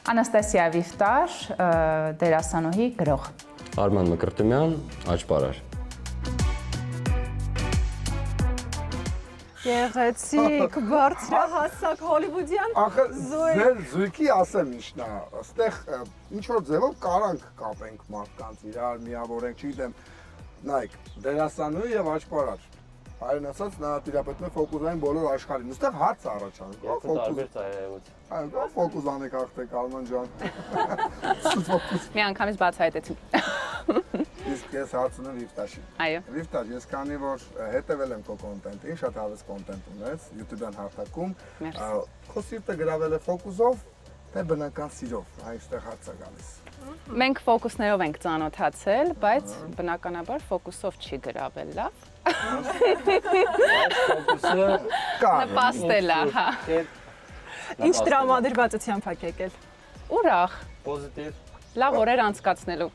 Անաստասիա Վիվտար, դերասանուհի, գրող։ Արման Մկրտումյան, աճպարար։ Գեղեցիկ, բարձրահասակ, հոլիվուդյան զույգ։ Ձեր զույգի ասեմ ինչնա, այստեղ ինչ որ ձևով կարանք կապենք մարդկանց, իրար միավորենք, չգիտեմ, նայեք, դերասանուհի եւ աճպարար։ Այրն ասած նա տիրապետում է ֆոկուսային բոլոր աշխարհին։ Այստեղ հարց առաջանում։ Եթե տարբեր ծայրահեղություն։ Այո, ֆոկուս անեք ախտեք Արման ջան։ Մի անգամից բացահայտեցի։ Իսկ ես հարց ունեմ Վիվտաշին։ Այո։ Վիվտաշ, ես քանի որ հետևել եմ քո կոնտենտին, շատ հավես կոնտենտ ունես YouTube-յան հարթակում, քո սիրտը գրավել է ֆոկուսով, թե բնական սիրով, այստեղ հարց է գալիս։ Մենք ֆոկուսներով ենք ծանոթացել, բայց բնականաբար ֆոկուսով չի գրավել, լավ։ Ֆոկուսը Նպաստել է, հա։ Ինչ տրամադրվածությամբ եք եկել։ Ուրախ, պոզիտիվ։ լավ օրեր անցկացնելու։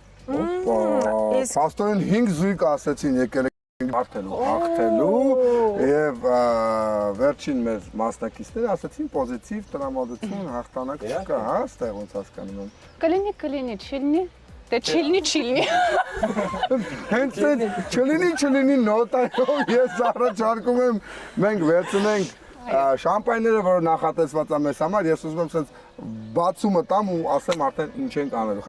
Փաստորեն 5 զույգ ասեցին եկել եք հաղթելու եւ վերջին մեր մասնակիցները ասեցին պոզիտիվ տրամադրություն հաղթանակ չկա, հա, այստեղ ոնց հասկանում եմ։ Կլինի, չլինի։ Դե չլինի։ Հենց այդ չլինի նոտայով ես առաջարկում եմ մենք վերցնենք շամպայները, որ նախատեսված է մեզ համար, ես ուզում եմ sense բացումը տամ ու ասեմ արդեն ինչ ենք անելու։